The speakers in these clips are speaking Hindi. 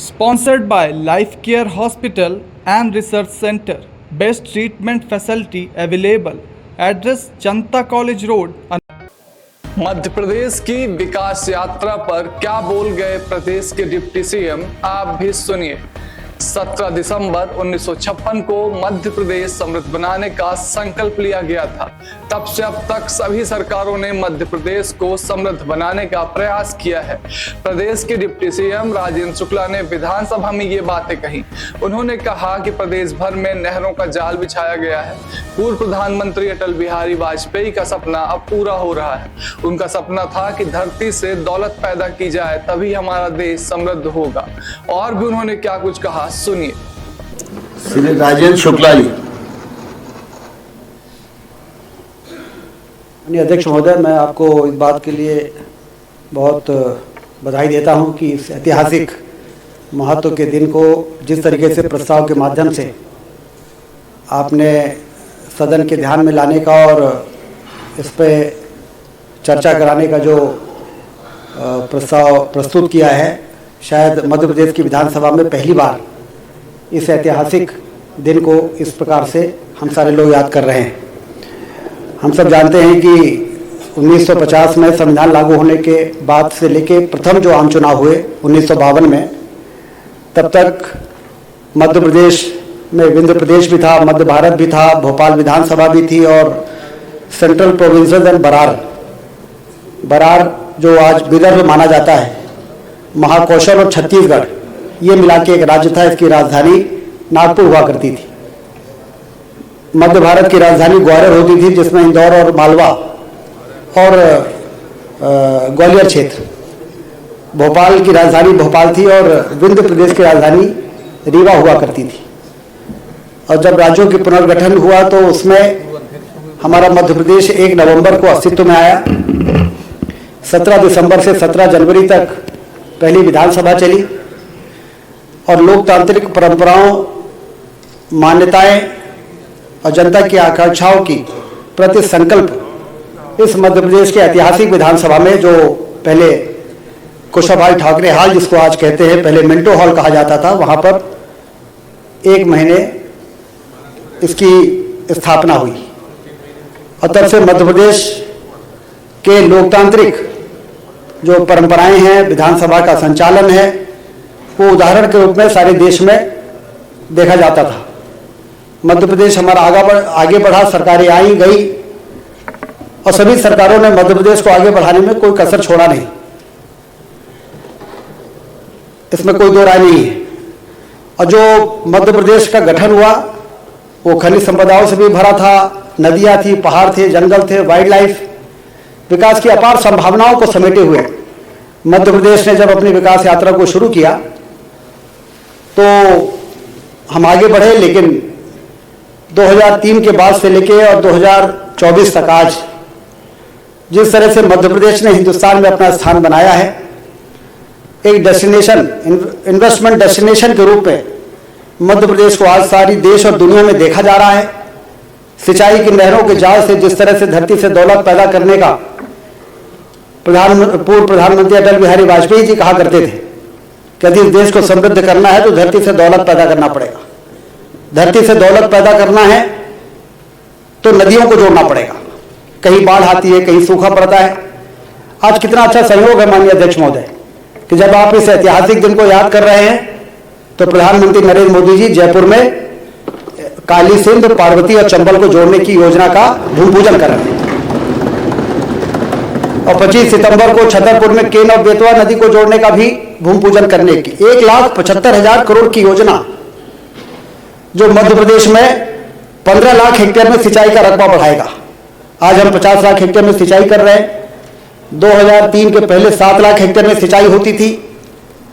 Sponsored by Life Care Hospital and Research Center. Best treatment facility available. Address Janata college road. Madhya Pradesh की विकास यात्रा पर क्या बोल गए प्रदेश के डिप्टी सीएम, आप भी सुनिए। 17 दिसंबर 1956 को मध्य प्रदेश समृद्ध बनाने का संकल्प लिया गया था। तब से अब तक सभी सरकारों ने मध्य प्रदेश को समृद्ध बनाने का प्रयास किया है। प्रदेश के डिप्टी सीएम राजेंद्र शुक्ला ने विधानसभा में ये बातें कही। उन्होंने कहा कि प्रदेश भर में नहरों का जाल बिछाया गया है। पूर्व प्रधानमंत्री अटल बिहारी वाजपेयी का सपना अब पूरा हो रहा है। उनका सपना था कि धरती से दौलत पैदा की जाए, तभी हमारा देश समृद्ध होगा। और भी उन्होंने क्या कुछ कहा, सुनिए। श्री राजेंद्र शुक्ला जी। अध्यक्ष महोदय, मैं आपको इस बात के लिए बहुत बधाई देता हूं कि इस ऐतिहासिक महत्व के दिन को जिस तरीके से प्रस्ताव के माध्यम से आपने सदन के ध्यान में लाने का और इस पे चर्चा कराने का जो प्रस्ताव प्रस्तुत किया है, शायद मध्य प्रदेश की विधानसभा में पहली बार इस ऐतिहासिक दिन को इस प्रकार से हम सारे लोग याद कर रहे हैं। हम सब जानते हैं कि 1950 में संविधान लागू होने के बाद से लेके प्रथम जो आम चुनाव हुए 1952 में, तब तक मध्य प्रदेश में विंध्य प्रदेश भी था, मध्य भारत भी था, भोपाल विधानसभा भी थी और सेंट्रल प्रोविंसेस एंड बरार जो आज विदर्भ माना जाता है, महाकौशल और छत्तीसगढ़, ये मिला के एक राज्य था। इसकी राजधानी नागपुर हुआ करती थी। मध्य भारत की राजधानी ग्वालियर होती थी, जिसमें इंदौर और मालवा और ग्वालियर क्षेत्र। भोपाल की राजधानी भोपाल थी और विंध्य प्रदेश की राजधानी रीवा हुआ करती थी। और जब राज्यों की पुनर्गठन हुआ तो उसमें हमारा मध्य प्रदेश 1 नवंबर को अस्तित्व में आया। 17 दिसंबर से 17 जनवरी तक पहली विधानसभा चली और लोकतांत्रिक परंपराओं, मान्यताएं और जनता की आकांक्षाओं की प्रति संकल्प इस मध्य प्रदेश के ऐतिहासिक विधानसभा में, जो पहले कुशाभाई ठाकरे हॉल जिसको आज कहते हैं, पहले मिंटो हॉल कहा जाता था, वहां पर 1 महीने इसकी स्थापना हुई। और तब से मध्य प्रदेश के लोकतांत्रिक जो परंपराएं हैं, विधानसभा का संचालन है, वो उदाहरण के रूप में सारे देश में देखा जाता था। मध्य प्रदेश हमारा आगे बढ़ा, सरकारें आई गई और सभी सरकारों ने मध्य प्रदेश को आगे बढ़ाने में कोई कसर छोड़ा नहीं, इसमें कोई दो राय नहीं है। और जो मध्य प्रदेश का गठन हुआ वो खनिज संपदाओं से भी भरा था, नदियां थी, पहाड़ थे, जंगल थे, वाइल्ड लाइफ, विकास की अपार संभावनाओं को समेटे हुए मध्य प्रदेश ने जब अपनी विकास यात्रा को शुरू किया तो हम आगे बढ़े। लेकिन 2003 के बाद से लेके और 2024 तक आज जिस तरह से मध्य प्रदेश ने हिंदुस्तान में अपना स्थान बनाया है, एक डेस्टिनेशन, इन्वेस्टमेंट डेस्टिनेशन के रूप में मध्य प्रदेश को आज सारी देश और दुनिया में देखा जा रहा है। सिंचाई की नहरों के जाल से जिस तरह से धरती से दौलत पैदा करने का पूर्व प्रधानमंत्री अटल बिहारी वाजपेयी जी कहा करते थे कि यदि इस देश को समृद्ध करना है तो धरती से दौलत पैदा करना पड़ेगा। धरती से दौलत पैदा करना है तो नदियों को जोड़ना पड़ेगा। कहीं बाढ़ आती है, कहीं सूखा पड़ता है। आज कितना अच्छा सहयोग है माननीय अध्यक्ष महोदय कि जब आप इस ऐतिहासिक दिन को याद कर रहे हैं तो प्रधानमंत्री नरेंद्र मोदी जी जयपुर में काली सिंध, पार्वती और चंबल को जोड़ने की योजना का भूमि पूजन कर रहे हैं और 25 सितंबर को छतरपुर में केन और बेतवा नदी को जोड़ने का भी भूमि पूजन करने की 1,75,000 करोड़ की योजना, जो मध्य प्रदेश में 15 लाख हेक्टेयर में सिंचाई का रकबा बढ़ाएगा। आज हम 50 लाख हेक्टेयर में सिंचाई कर रहे हैं। 2003 के पहले 7 लाख हेक्टेयर में सिंचाई होती थी,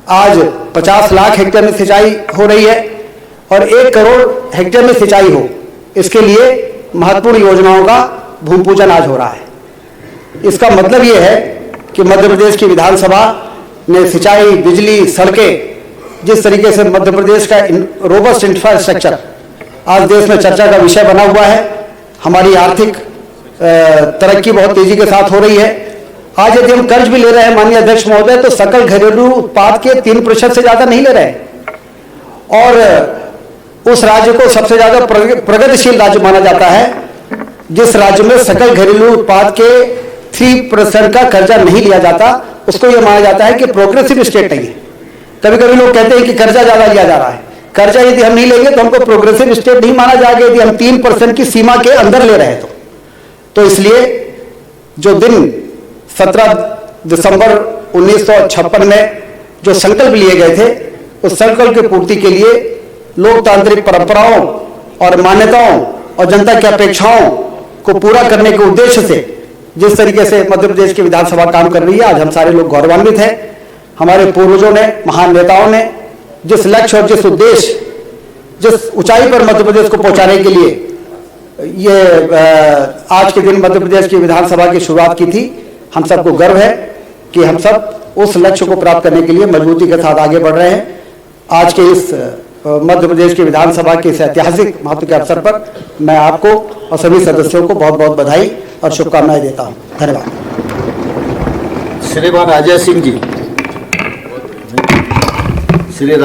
आज 50 लाख हेक्टेयर में सिंचाई हो रही है और 1 करोड़ हेक्टेयर में सिंचाई हो, इसके लिए महत्वपूर्ण योजनाओं का भूमि पूजन आज हो रहा है। इसका मतलब यह है कि मध्य प्रदेश की विधानसभा ने सिंचाई, बिजली, सड़कें, जिस तरीके से मध्य प्रदेश का रोबस्ट इंफ्रास्ट्रक्चर आज देश में चर्चा का विषय बना हुआ है। हमारी आर्थिक तरक्की बहुत तेजी के साथ हो रही है। आज यदि हम कर्ज भी ले रहे हैं माननीय अध्यक्ष महोदय, तो सकल घरेलू उत्पाद के 3% से ज्यादा नहीं ले रहे हैं। और उस राज्य को सबसे ज्यादा प्रगतिशील राज्य माना जाता है जिस राज्य में सकल घरेलू उत्पाद के 3% का कर्जा नहीं लिया जाता, उसको यह माना जाता है कि प्रोग्रेसिव स्टेट नहीं है। कभी कभी लोग कहते हैं कि कर्जा ज्यादा लिया जा रहा है। कर्जा यदि हम नहीं लेंगे तो हमको प्रोग्रेसिव स्टेट नहीं माना जाएगा यदि हम 3% की सीमा के अंदर ले रहे हैं तो इसलिए जो दिन 17 दिसंबर 1956 में जो संकल्प लिए गए थे, उस संकल्प की पूर्ति के लिए लोकतांत्रिक परंपराओं और मान्यताओं और जनता की अपेक्षाओं को पूरा करने के उद्देश्य से जिस तरीके से मध्य प्रदेश की विधानसभा काम कर रही है, आज हम सारे लोग गौरवान्वित हैं। हमारे पूर्वजों ने, महान नेताओं ने जिस लक्ष्य और जिस उद्देश्य, जिस ऊंचाई पर मध्य प्रदेश को पहुंचाने के लिए ये आज के दिन मध्य प्रदेश की विधानसभा की शुरुआत की थी, हम सबको गर्व है कि हम सब उस लक्ष्य को प्राप्त करने के लिए मजबूती के साथ आगे बढ़ रहे हैं। आज के इस मध्य प्रदेश की विधानसभा के इस ऐतिहासिक महत्व के अवसर पर मैं आपको और सभी सदस्यों को बहुत बहुत बधाई और शुभकामनाएं देता हूं। धन्यवाद। श्रीमान अजय सिंह जी, श्री